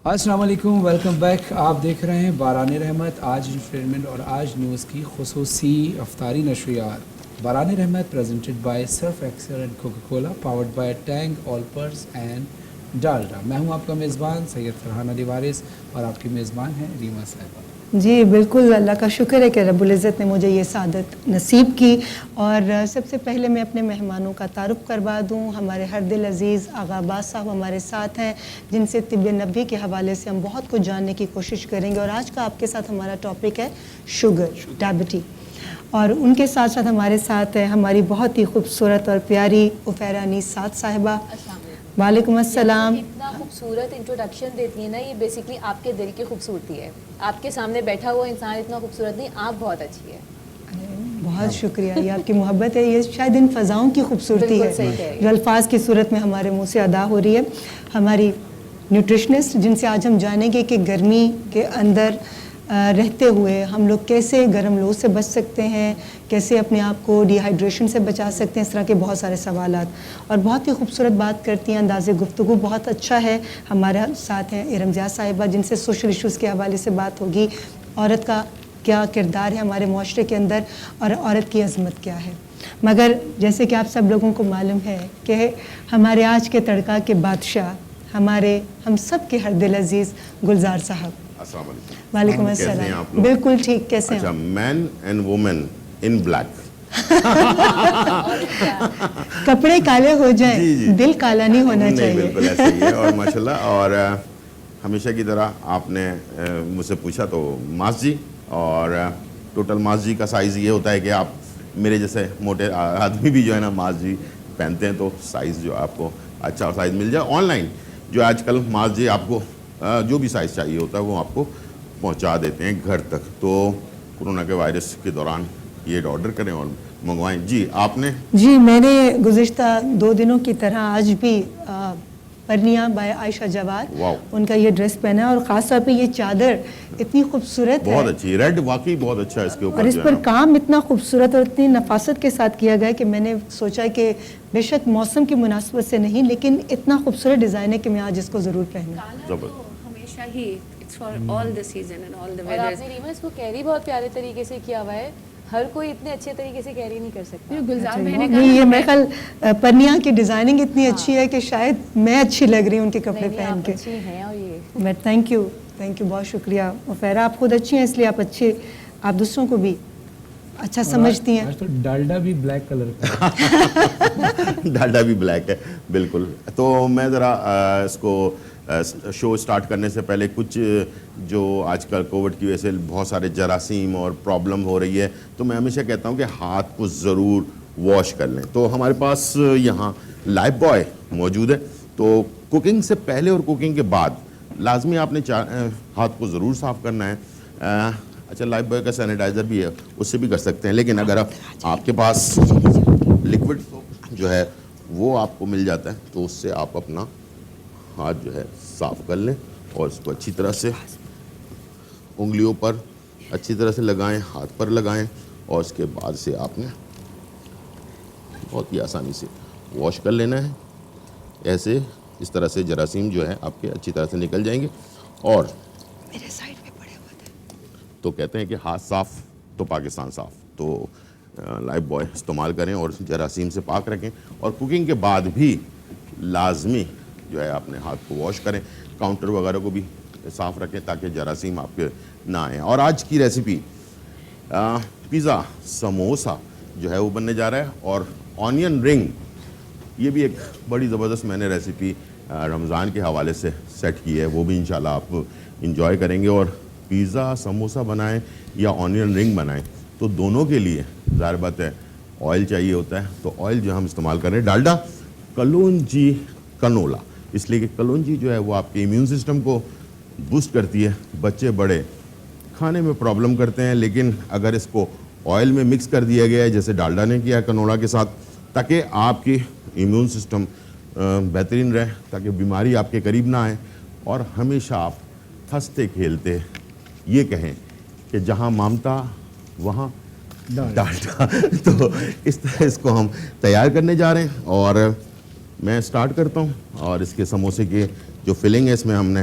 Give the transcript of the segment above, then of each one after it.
السلام علیکم، welcome back. آپ دیکھ رہے ہیں باران رحمت. آج انٹرٹینمنٹ اور آج نیوز کی خصوصی افطاری نشریات. باران رحمت presented by Surf Excel and Coca Cola, powered by Tang Olpers and Dalda. میں ہوں آپ کا میزبان سید فرحان علی وارث اور آپ کی میزبان ہیں ریما صاحبہ. جی بالکل، اللہ کا شکر ہے کہ رب العزت نے مجھے یہ سعادت نصیب کی. اور سب سے پہلے میں اپنے مہمانوں کا تعارف کروا دوں. ہمارے ہر دل عزیز آغا عباس صاحب ہمارے ساتھ ہیں، جن سے طب نبوی کے حوالے سے ہم بہت کچھ جاننے کی کوشش کریں گے. اور آج کا آپ کے ساتھ ہمارا ٹاپک ہے شوگر، ڈائبٹی. اور ان کے ساتھ ساتھ ہمارے ساتھ ہے ہماری بہت ہی خوبصورت اور پیاری عفیرہ انیس سعد صاحبہ. وعلیکم السلام. اتنا خوبصورت انٹروڈکشن دیتی ہیں نا، یہ بیسکلی آپ کے دل کی خوبصورتی ہے. آپ کے سامنے بیٹھا ہوا انسان اتنا خوبصورت نہیں، آپ بہت اچھی ہے. بہت شکریہ، یہ آپ کی محبت ہے. یہ شاید ان فضاؤں کی خوبصورتی ہے جو الفاظ کی صورت میں ہمارے منہ سے ادا ہو رہی ہے. ہماری نیوٹریشنسٹ جن سے آج ہم جانیں گے کہ گرمی کے اندر رہتے ہوئے ہم لوگ کیسے گرم لو سے بچ سکتے ہیں، کیسے اپنے آپ کو ڈی ہائیڈریشن سے بچا سکتے ہیں. اس طرح کے بہت سارے سوالات، اور بہت ہی خوبصورت بات کرتی ہیں. انداز گفتگو بہت اچھا ہے. ہمارے ساتھ ہیں ارم ضیاء صاحبہ، جن سے سوشل ایشوز کے حوالے سے بات ہوگی. عورت کا کیا کردار ہے ہمارے معاشرے کے اندر اور عورت کی عظمت کیا ہے. مگر جیسے کہ آپ سب لوگوں کو معلوم ہے کہ ہمارے آج کے تڑکا کے بادشاہ، ہم سب کے ہر دل عزیز گلزار صاحب. السلام علیکم. وعلیکم السلام. بالکل ٹھیک. کیسے ہیں؟ مین اینڈ وومن ان بلیک. کپڑے کالے ہو جائیں، دل کالا نہیں ہونا چاہیے. بالکل ایسا ہی ہے. اور ماشاءاللہ، اور ہمیشہ کی طرح آپ نے مجھ سے پوچھا تو ماس جی، اور ٹوٹل ماس جی کا سائز یہ ہوتا ہے کہ آپ میرے جیسے موٹے آدمی بھی جو ہے نا ماس جی پہنتے ہیں تو سائز جو آپ کو اچھا سائز مل جائے. آن لائن جو آج کل ماس جی آپ کو جو بھی سائز چاہیے ہوتا ہے وہ آپ کو پہنچا دیتے ہیں گھر تک. تو کورونا کے وائرس کے دوران یہ آرڈر کریں اور منگوائیں. جی آپ نے؟ جی میں نے گزشتہ 2 دنوں کی طرح آج بھی پرنیا بائی عائشہ جواد ان کا یہ ڈریس پہنا ہے. اور خاص طور پہ یہ چادر اتنی خوبصورت ہے، بہت اچھی. ریڈ واقعی بہت اچھا ہے اس کے اوپر، اور اس پر کام اتنا خوبصورت اور اتنی نفاست کے ساتھ کیا گیا ہے کہ میں نے سوچا کہ بے شک موسم کی مناسبت سے نہیں، لیکن اتنا خوبصورت ڈیزائن ہے کہ میں آج اس کو ضرور پہنوں. ہمیشہ ہی for all the season and all the اور weathers. آپ نے ریما اس کو کیری بہت پیارے طریقے سے کیا ہوا ہے. ہر کوئی اتنے اچھے طریقے سے کیری نہیں کر سکتا. گلزار میں نے نہیں، یہ میرے خیال پرنیا کی ڈیزائننگ اتنی اچھی ہے کہ شاید میں اچھی لگ رہی ہوں ان کے کپڑے پہن کے. اچھی ہیں. اور یہ میں تھینک یو، بہت شکریہ. عفیرہ آپ خود اچھی ہیں، اس لیے آپ اچھے، آپ دوسروں کو بھی اچھا سمجھتی ہیں. آج تو ڈالڈا بھی بلیک کلر کا ڈالڈا بھی بلیک ہے بالکل. تو میں ذرا اس کو شو سٹارٹ کرنے سے پہلے کچھ جو آج کل کووڈ کی وجہ سے بہت سارے جراثیم اور پرابلم ہو رہی ہے، تو میں ہمیشہ کہتا ہوں کہ ہاتھ کو ضرور واش کر لیں. تو ہمارے پاس یہاں لائف بوائے موجود ہے. تو کوکنگ سے پہلے اور کوکنگ کے بعد لازمی آپ نے ہاتھ کو ضرور صاف کرنا ہے. اچھا لائف بوائے کا سینیٹائزر بھی ہے، اس سے بھی کر سکتے ہیں، لیکن اگر آپ کے پاس لکوڈ جو ہے وہ آپ کو مل جاتا ہے تو اس سے آپ اپنا ہاتھ جو ہے صاف کر لیں اور اس کو اچھی طرح سے انگلیوں پر اچھی طرح سے لگائیں، ہاتھ پر لگائیں، اور اس کے بعد سے آپ نے بہت ہی آسانی سے واش کر لینا ہے. ایسے اس طرح سے جراثیم جو ہے آپ کے اچھی طرح سے نکل جائیں گے. اور میرے سائڈ پہ پڑے ہوئے تھے. تو کہتے ہیں کہ ہاتھ صاف تو پاکستان صاف. تو لائف بوائے استعمال کریں اور جراثیم سے پاک رکھیں. اور کوکنگ کے بعد بھی لازمی جو ہے اپنے ہاتھ کو واش کریں. کاؤنٹر وغیرہ کو بھی صاف رکھیں تاکہ جراثیم آپ کے نہ آئیں. اور آج کی ریسیپی پیزا سموسا جو ہے وہ بننے جا رہا ہے. اور آنین رنگ، یہ بھی ایک بڑی زبردست میں نے ریسیپی رمضان کے حوالے سے سیٹ کی ہے، وہ بھی انشاءاللہ آپ انجوائے کریں گے. اور پیزا سموسا بنائیں یا آنین رنگ بنائیں تو دونوں کے لیے ظاہر بات ہے آئل چاہیے ہوتا ہے. تو آئل جو ہم استعمال کر رہے ہیں ڈالڈا کلونجی کنولا، اس لیے کہ کلونجی جو ہے وہ آپ کے امیون سسٹم کو بوسٹ کرتی ہے. بچے بڑے کھانے میں پرابلم کرتے ہیں، لیکن اگر اس کو آئل میں مکس کر دیا گیا ہے جیسے ڈالڈا نے کیا ہے کنولا کے ساتھ، تاکہ آپ کی امیون سسٹم بہترین رہے، تاکہ بیماری آپ کے قریب نہ آئے، اور ہمیشہ آپ ہنستے کھیلتے یہ کہیں کہ جہاں مامتا وہاں ڈالڈا. تو اس طرح اس کو ہم تیار کرنے جا رہے ہیں. اور میں سٹارٹ کرتا ہوں. اور اس کے سموسے کی جو فلنگ ہے اس میں ہم نے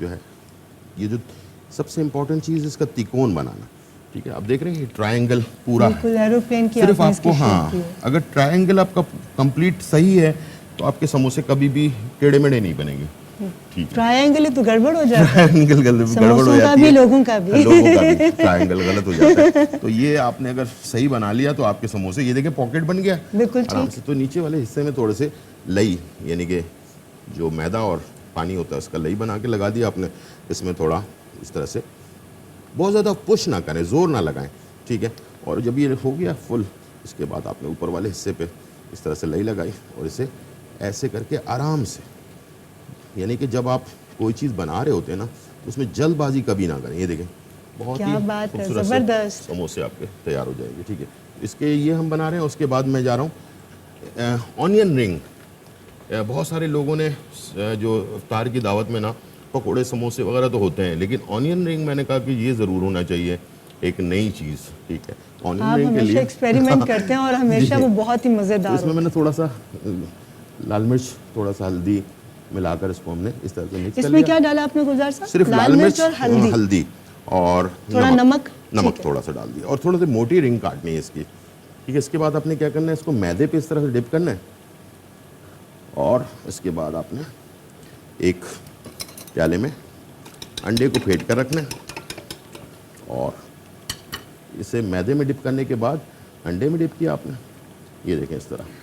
جو ہے یہ جو سب سے امپورٹنٹ چیز اس کا تکون بنانا. ٹھیک ہے, آپ دیکھ رہے ہیں یہ ٹرائنگل پورا بالکل ایروپلین کی صرف آپ نے آپ کو, ہاں اگر ٹرائنگل آپ کا کمپلیٹ صحیح ہے تو آپ کے سموسے کبھی بھی ٹیڑھے میڑھے نہیں بنیں گے. ٹھیک ہے, ٹرائنگل تو گڑبڑ ہو جاتا ہے, ٹرائنگل گڑبڑ ہو سموسوں کا جاتی بھی ہے, لوگوں کا بھی ٹرائنگل غلط ہو جاتا ہے. تو یہ آپ نے اگر صحیح بنا لیا تو آپ کے سموسے, یہ دیکھیں پاکٹ بن گیا بالکل آرام ٹھیک. سے. تو نیچے والے حصے میں تھوڑے سے لئی, یعنی کہ جو میدا اور پانی ہوتا ہے اس کا لئی بنا کے لگا دیا آپ نے. اس میں تھوڑا اس طرح سے بہت زیادہ پش نہ کریں, زور نہ لگائیں. ٹھیک ہے, اور جب یہ ہو گیا فل, اس کے بعد آپ نے اوپر والے حصے پہ اس طرح سے لئی لگائی اور اسے ایسے کر کے آرام سے, یعنی کہ جب آپ کوئی چیز بنا رہے ہوتے ہیں نا تو اس میں جلد بازی کبھی نہ کریں. یہ دیکھیں بہت ہی خوبصورت سے سموسے آپ کے تیار ہو جائیں گے. ٹھیک ہے, اس کے یہ ہم بنا رہے ہیں. اس کے بعد میں جا رہا ہوں آنین رنگ. بہت سارے لوگوں نے جو افطار کی دعوت میں نا پکوڑے سموسے وغیرہ تو ہوتے ہیں, لیکن آنین رنگ میں نے کہا کہ یہ ضرور ہونا چاہیے, ایک نئی چیز. ٹھیک ہے, آنین رنگ کے لیے ایکسپیریمنٹ کرتے ہیں اور ہمیشہ وہ بہت ہی مزیدار. اس میں نے تھوڑا سا لال مرچ, تھوڑا سا ہلدی ملا کر اس کو ہم نے اس طرح سے مکس کر لیا. اس میں کیا ڈالا آپ نے گلزار صاحب؟ صرف لال مرچ اور ہلدی اور تھوڑا نمک تھوڑا سا ڈال دیا, اور تھوڑا سا موٹی رنگ کاٹنی ہے اس کی. ٹھیک ہے, اس کے بعد آپ نے کیا کرنا ہے, اس کو میدے پہ اس طرح سے ڈپ کرنا ہے, اور اس کے بعد آپ نے ایک پیالے میں انڈے کو پھینٹ کر رکھنا ہے, اور اسے میدے میں ڈپ کرنے کے بعد انڈے میں ڈپ کیا آپ نے. یہ دیکھیں اس طرح.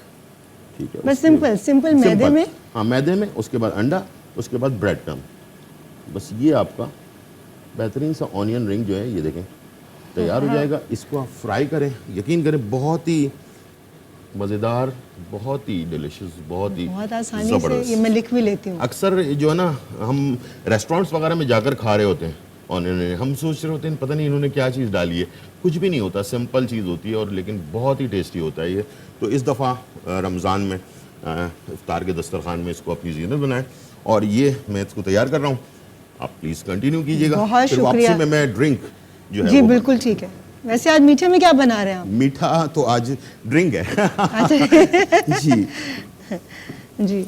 ٹھیک ہے, بس سمپل میدے میں, ہاں میدے میں, اس کے بعد انڈا, اس کے بعد بریڈ کرم. بس یہ آپ کا بہترین سا آنین رنگ جو ہے یہ دیکھیں تیار ہو جائے گا. اس کو آپ فرائی کریں, یقین کریں بہت ہی مزیدار, بہت ہی ڈیلیشیس, بہت ہی آسانی سے. یہ میں لکھ بھی لیتی ہوں. اکثر جو ہے نا ہم ریسٹورینٹس وغیرہ میں جا کر کھا رہے ہوتے ہیں آنین, ہم سوچ رہے ہوتے ہیں پتہ نہیں انہوں نے کیا چیز ڈالی ہے. کچھ بھی نہیں ہوتا, سمپل چیز ہوتی ہے, اور لیکن بہت ہی ٹیسٹی ہوتا ہے یہ. تو اس دفعہ رمضان میں افطار کے دسترخوان میں اس کو اپنی زینت بنائیں, اور یہ میں اس کو تیار کر رہا ہوں. آپ پلیز کنٹینیو کیجیے گا. بہت پھر شکریہ. واپسی میں ڈرنک جو ہے جی بالکل ٹھیک ہے. ویسے آج میٹھے میں کیا بنا رہے ہیں آپ؟ میٹھا تو آج ڈرنک ہے. جی جی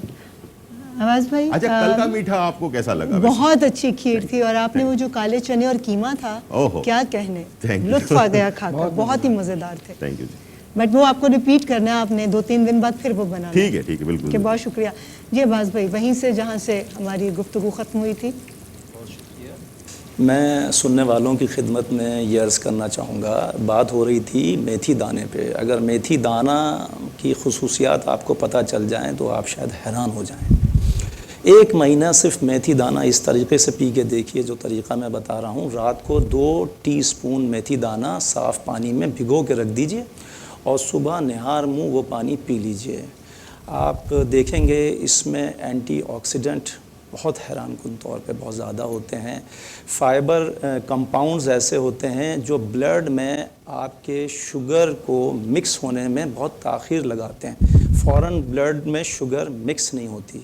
آواز بھائی, اچھا کل کا میٹھا آپ کو کیسا لگا؟ بہت اچھی کھیر تھی, اور آپ نے وہ جو کالے چنے اور قیمہ تھا, کیا کہنے, لطف آ گیا کھا کر, بہت ہی مزیدار تھے. Thank you G. بٹ وہ آپ کو ریپیٹ کرنا ہے, آپ نے 2-3 دن بعد پھر وہ بنانا. ٹھیک ہے ٹھیک ہے, بالکل. کہ بہت شکریہ. جی عباس بھائی, وہیں سے جہاں سے ہماری گفتگو ختم ہوئی تھی. میں سننے والوں کی خدمت میں یہ عرض کرنا چاہوں گا, بات ہو رہی تھی میتھی دانے پہ. اگر میتھی دانہ کی خصوصیات آپ کو پتہ چل جائیں تو آپ شاید حیران ہو جائیں. 1 مہینہ صرف میتھی دانہ اس طریقے سے پی کے دیکھیے جو طریقہ میں بتا رہا ہوں. رات کو 2 ٹی اسپون میتھی دانہ صاف پانی میں بھگو کے رکھ دیجئے, اور صبح نہار منہ وہ پانی پی لیجئے. آپ دیکھیں گے اس میں اینٹی آکسیڈنٹ بہت حیران کن طور پہ بہت زیادہ ہوتے ہیں. فائبر کمپاؤنڈز ایسے ہوتے ہیں جو بلڈ میں آپ کے شوگر کو مکس ہونے میں بہت تاخیر لگاتے ہیں. فوراً بلڈ میں شوگر مکس نہیں ہوتی.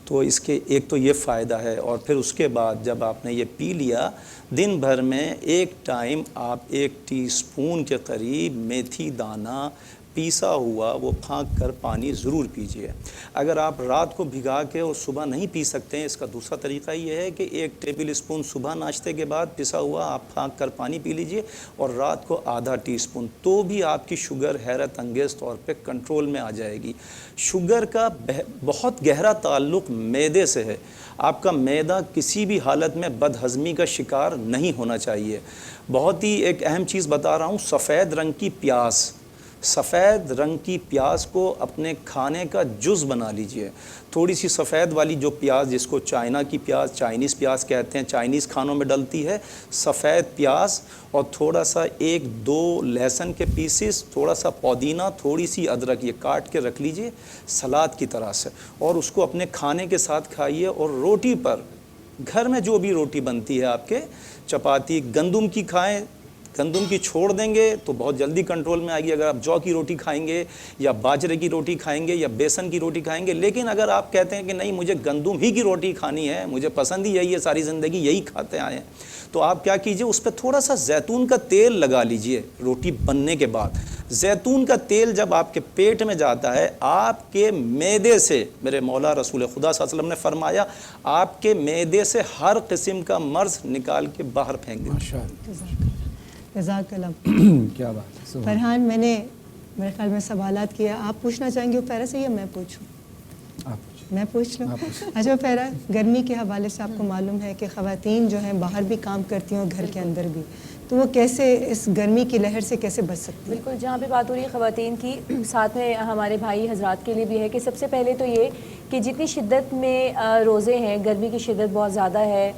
تو اس کے ایک تو یہ فائدہ ہے, اور پھر اس کے بعد جب آپ نے یہ پی لیا, دن بھر میں ایک ٹائم آپ 1 ٹی اسپون کے قریب میتھی دانہ پیسا ہوا وہ پھانک کر پانی ضرور پیجئے. اگر آپ رات کو بھگا کے اور صبح نہیں پی سکتے ہیں, اس کا دوسرا طریقہ یہ ہے کہ 1 ٹیبل اسپون صبح ناشتے کے بعد پسا ہوا آپ پھانک کر پانی پی لیجئے, اور رات کو ½ ٹی اسپون, تو بھی آپ کی شوگر حیرت انگیز طور پہ کنٹرول میں آ جائے گی. شوگر کا بہت گہرا تعلق معدے سے ہے. آپ کا معدہ کسی بھی حالت میں بد ہضمی کا شکار نہیں ہونا چاہیے. بہت ہی ایک اہم چیز بتا رہا ہوں, سفید رنگ کی پیاز, سفید رنگ کی پیاز کو اپنے کھانے کا جز بنا لیجئے. تھوڑی سی سفید والی جو پیاز, جس کو چائنا کی پیاز, چائنیز پیاز کہتے ہیں, چائنیز کھانوں میں ڈلتی ہے, سفید پیاز اور تھوڑا سا 1-2 لہسن کے پیسز, تھوڑا سا پودینہ, تھوڑی سی ادرک, یہ کاٹ کے رکھ لیجئے سلاد کی طرح سے, اور اس کو اپنے کھانے کے ساتھ کھائیے. اور روٹی پر, گھر میں جو بھی روٹی بنتی ہے آپ کے, چپاتی گندم کی کھائیں, گندم کی چھوڑ دیں گے تو بہت جلدی کنٹرول میں آئے گی. اگر آپ جو کی روٹی کھائیں گے یا باجرے کی روٹی کھائیں گے یا بیسن کی روٹی کھائیں گے. لیکن اگر آپ کہتے ہیں کہ نہیں مجھے گندم ہی کی روٹی کھانی ہے, مجھے پسند ہی یہی ہے, ساری زندگی یہی کھاتے آئے ہیں, تو آپ کیا کیجئے, اس پہ تھوڑا سا زیتون کا تیل لگا لیجئے روٹی بننے کے بعد. زیتون کا تیل جب آپ کے پیٹ میں جاتا ہے, آپ کے معدے سے, میرے مولا رسول خدا صلی اللہ علیہ وسلم نے فرمایا, آپ کے معدے سے ہر قسم کا مرض نکال کے باہر پھینک دیں. جزاک اللہ. کیا بات ہے. فرحان, میں نے میرے خیال میں سوالات کیا, آپ پوچھنا چاہیں گے فیرا سے یا میں پوچھوں؟ میں پوچھ لوں. اچھا فیرا, گرمی کے حوالے سے آپ کو معلوم ہے کہ خواتین جو ہیں باہر بھی کام کرتی ہیں اور گھر کے اندر بھی, تو وہ کیسے اس گرمی کی لہر سے کیسے بچ سکتی ہیں؟ بالکل, جہاں پہ بات ہو رہی ہے خواتین کی, ساتھ میں ہمارے بھائی حضرات کے لیے بھی ہے کہ سب سے پہلے تو یہ کہ جتنی شدت میں روزے ہیں, گرمی کی شدت بہت زیادہ ہے,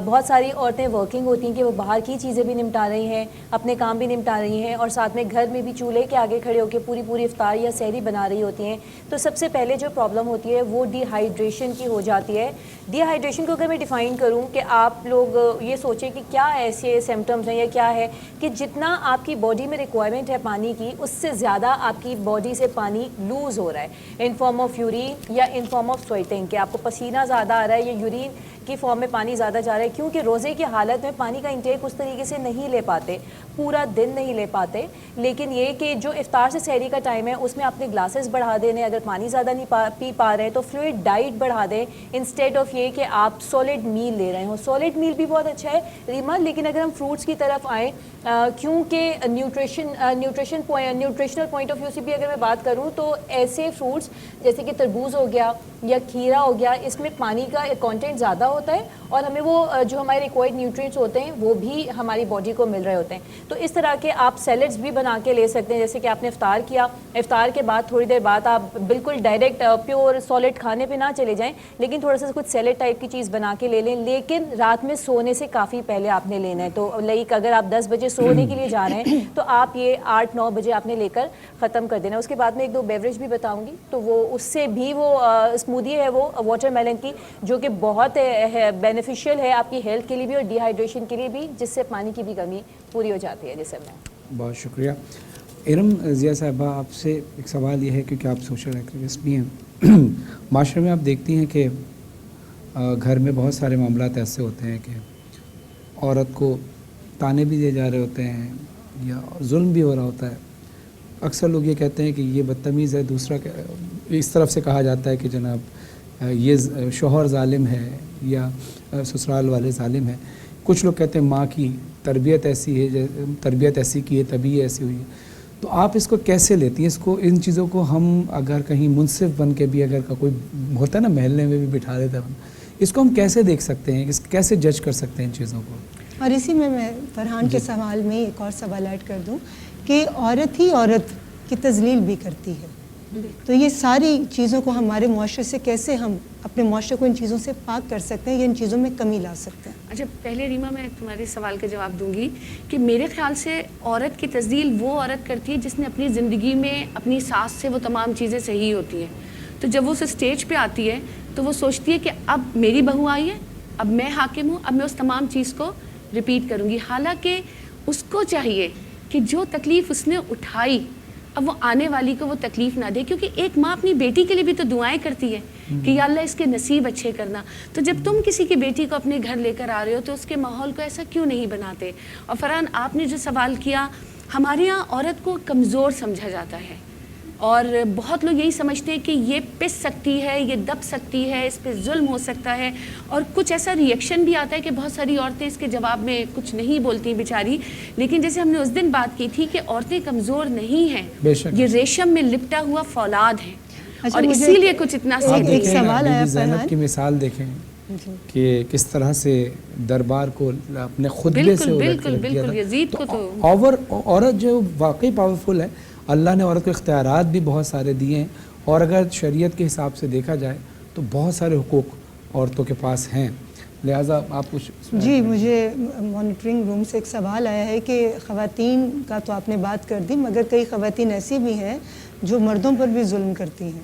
بہت ساری عورتیں ورکنگ ہوتی ہیں کہ وہ باہر کی چیزیں بھی نمٹا رہی ہیں, اپنے کام بھی نمٹا رہی ہیں, اور ساتھ میں گھر میں بھی چولہے کے آگے کھڑے ہو کے پوری افطار یا سحری بنا رہی ہوتی ہیں. تو سب سے پہلے جو پرابلم ہوتی ہے وہ ڈی ہائیڈریشن کی ہو جاتی ہے. ڈی ہائیڈریشن کو اگر میں ڈیفائن کروں کہ آپ لوگ یہ سوچیں کہ کیا ایسے سمٹمز ہیں یا کیا ہے, کہ جتنا آپ کی باڈی میں ریکوائرمنٹ ہے پانی کی, اس سے زیادہ آپ کی باڈی سے پانی لوز ہو رہا ہے ان فارم آف یورین یا ان فارم آف سویٹنگ, کہ آپ کو پسینہ زیادہ آ رہا ہے یا یورین کی فارم میں پانی زیادہ جا رہا ہے, کیونکہ روزے کی حالت میں پانی کا انٹیک اس طریقے سے نہیں لے پاتے, پورا دن نہیں لے پاتے. لیکن یہ کہ جو افطار سے سحری کا ٹائم ہے اس میں اپنے گلاسز بڑھا دینے, اگر پانی زیادہ نہیں پی پا رہے ہیں تو فلوئڈ ڈائٹ بڑھا دیں انسٹیڈ آف یہ کہ آپ سالڈ میل لے رہے ہوں. سالڈ میل بھی بہت اچھا ہے ریما, لیکن اگر ہم فروٹس کی طرف آئیں, کیونکہ نیوٹریشنل پوائنٹ آف ویو سے بھی اگر میں بات کروں تو ایسے فروٹس جیسے کہ تربوز ہو گیا یا کھیرا ہو گیا, اس میں پانی کا کانٹینٹ زیادہ ہوتا ہے اور ہمیں وہ جو ہمارے ریکوائرڈ نیوٹرینٹس ہوتے ہیں وہ بھی ہماری باڈی کو مل رہے ہوتے ہیں. تو اس طرح کے آپ سیلڈز بھی بنا کے لے سکتے ہیں, جیسے کہ آپ نے افطار کیا, افطار کے بعد تھوڑی دیر بعد آپ بالکل ڈائریکٹ پیور سالڈ کھانے پہ نہ چلے جائیں, لیکن تھوڑا سا کچھ سیلڈ ٹائپ کی چیز بنا کے لے لیں, لیکن رات میں سونے سے کافی پہلے آپ نے لینا ہے. تو لائک اگر آپ 10 بجے سونے کے لیے جا رہے ہیں تو آپ یہ 8-9 بجے آپ نے لے کر ختم کر دینا. اس کے بعد میں 1-2 بیوریج بھی بتاؤں گی, تو وہ اس سے بھی وہ اسمودی ہے وہ واٹر میلن کی, جو کہ بہت بینیفیشیل ہے آپ کی ہیلتھ کے لیے بھی اور ڈی ہائیڈریشن کے لیے بھی, جس سے پانی کی بھی کمی پوری ہو جاتی ہے جسم میں. بہت شکریہ. ارم ضیاء صاحبہ, آپ سے ایک سوال یہ ہے کیونکہ آپ سوشل ایکٹیوسٹ بھی ہیں, معاشرے میں آپ دیکھتی ہیں کہ گھر میں بہت سارے معاملات ایسے ہوتے ہیں کہ عورت کو تانے بھی دیے جا رہے ہوتے ہیں یا ظلم بھی ہو رہا ہوتا ہے. اکثر لوگ یہ کہتے ہیں کہ یہ بدتمیز ہے, دوسرا اس طرف سے کہا جاتا ہے کہ جناب یہ شوہر ظالم ہے یا سسرال والے ظالم ہیں. کچھ لوگ کہتے ہیں ماں کی تربیت ایسی ہے, تربیت ایسی کی ہے تبھی یہ ایسی ہوئی ہے. تو آپ اس کو کیسے لیتی ہیں, اس کو, ان چیزوں کو ہم اگر کہیں منصف بن کے بھی اگر کوئی ہوتا ہے نا محلے میں بھی بٹھا دیتا ہے, اس کو ہم کیسے دیکھ سکتے ہیں, کیسے جج کر سکتے ہیں ان چیزوں کو؟ اور اسی میں فرحان کے سوال میں ایک اور سوال ایڈ کر دوں کہ عورت ہی عورت کی تذلیل بھی کرتی ہے, تو یہ ساری چیزوں کو ہمارے معاشرے سے کیسے ہم اپنے معاشرے کو ان چیزوں سے پاک کر سکتے ہیں یا ان چیزوں میں کمی لا سکتے ہیں؟ اچھا, پہلے ریما میں تمہارے سوال کا جواب دوں گی کہ میرے خیال سے عورت کی تذلیل وہ عورت کرتی ہے جس نے اپنی زندگی میں اپنی ساس سے وہ تمام چیزیں صحیح ہوتی ہیں, تو جب وہ اس اسٹیج پہ آتی ہے تو وہ سوچتی ہے کہ اب میری بہو آئی ہے, اب میں حاکم ہوں, اب میں اس تمام چیز کو ریپیٹ کروں گی. حالانکہ اس کو چاہیے کہ جو تکلیف اس نے اٹھائی اب وہ آنے والی کو وہ تکلیف نہ دے, کیونکہ ایک ماں اپنی بیٹی کے لیے بھی تو دعائیں کرتی ہے کہ یا اللہ اس کے نصیب اچھے کرنا. تو جب تم کسی کی بیٹی کو اپنے گھر لے کر آ رہے ہو تو اس کے ماحول کو ایسا کیوں نہیں بناتے. اور فرحان, آپ نے جو سوال کیا, ہمارے یہاں عورت کو کمزور سمجھا جاتا ہے اور بہت لوگ یہی سمجھتے ہیں کہ یہ پس سکتی ہے, یہ دب سکتی ہے, اس پہ ظلم ہو سکتا ہے, اور کچھ ایسا ریئیکشن بھی آتا ہے کہ بہت ساری عورتیں اس کے جواب میں کچھ نہیں بولتی بیچاری. لیکن جیسے ہم نے اس دن بات کی تھی کہ عورتیں کمزور نہیں ہیں, یہ ریشم میں لپٹا ہوا فولاد ہے, اور اسی لیے کچھ اتنا ایک سوال آیا زینب کی مثال دیکھیں کہ کس طرح سے دربار کو اپنے خطبے سے بالکل یزید کو تو عورت جو واقعی پاورفل ہے, اللہ نے عورت کو اختیارات بھی بہت سارے دیے ہیں, اور اگر شریعت کے حساب سے دیکھا جائے تو بہت سارے حقوق عورتوں کے پاس ہیں. لہٰذا آپ کچھ جی, مجھے مانیٹرنگ روم سے ایک سوال آیا ہے کہ خواتین کا تو آپ نے بات کر دی, مگر کئی خواتین ایسی بھی ہیں جو مردوں پر بھی ظلم کرتی ہیں.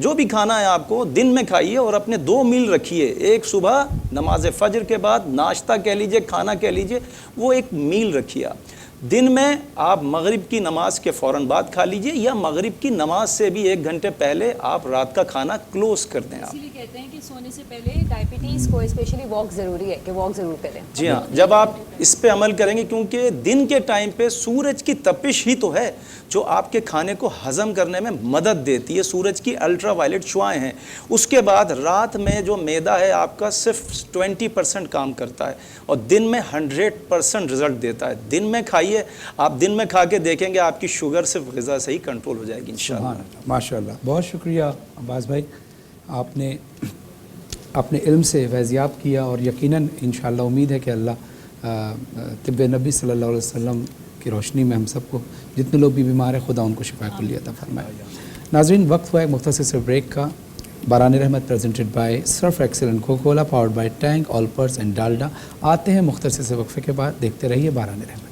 جو بھی کھانا ہے آپ کو دن میں کھائیے اور اپنے 2 میل رکھیے. ایک صبح نماز فجر کے بعد ناشتہ کہہ لیجئے, کھانا کہہ لیجئے, وہ ایک میل رکھیے. دن میں آپ مغرب کی نماز کے فوراً بعد کھا لیجئے, یا مغرب کی نماز سے بھی 1 گھنٹے پہلے آپ رات کا کھانا کلوز کر دیں. آپ اسی لیے کہتے ہیں کہ سونے سے پہلے ڈائبٹیز کو اسپیشلی واک ضروری ہے کہ واک ضرور کریں. جی ہاں, جب آپ اس پہ عمل کریں گے, کیونکہ دن کے ٹائم پہ سورج کی تپش ہی تو ہے جو آپ کے کھانے کو ہضم کرنے میں مدد دیتی ہے. سورج کی الٹرا وائلٹ شعاعیں ہیں. اس کے بعد رات میں جو معدہ ہے آپ کا صرف 20% کام کرتا ہے, اور دن میں 100% رزلٹ دیتا ہے. دن میں کھائیے, آپ دن میں کھا کے دیکھیں گے آپ کی شوگر صرف غذا سے ہی کنٹرول ہو جائے گی انشاءاللہ. ماشاء اللہ, بہت شکریہ عباس بھائی, آپ نے اپنے علم سے فیضیاب کیا, اور یقیناً انشاءاللہ امید ہے کہ اللہ طب نبی صلی اللہ علیہ وسلم کی روشنی میں ہم سب کو, جتنے لوگ بھی بیمار ہیں, خدا ان کو شفا کلیہ عطا فرمائے. ناظرین, وقت ہوا ایک مختصر سے بریک کا. باران رحمت presented by Surf Excel and Coca Cola, powered by Tang, Olpers and Dalda. آتے ہیں مختصر سے وقفے کے بعد, دیکھتے رہیے باران رحمت.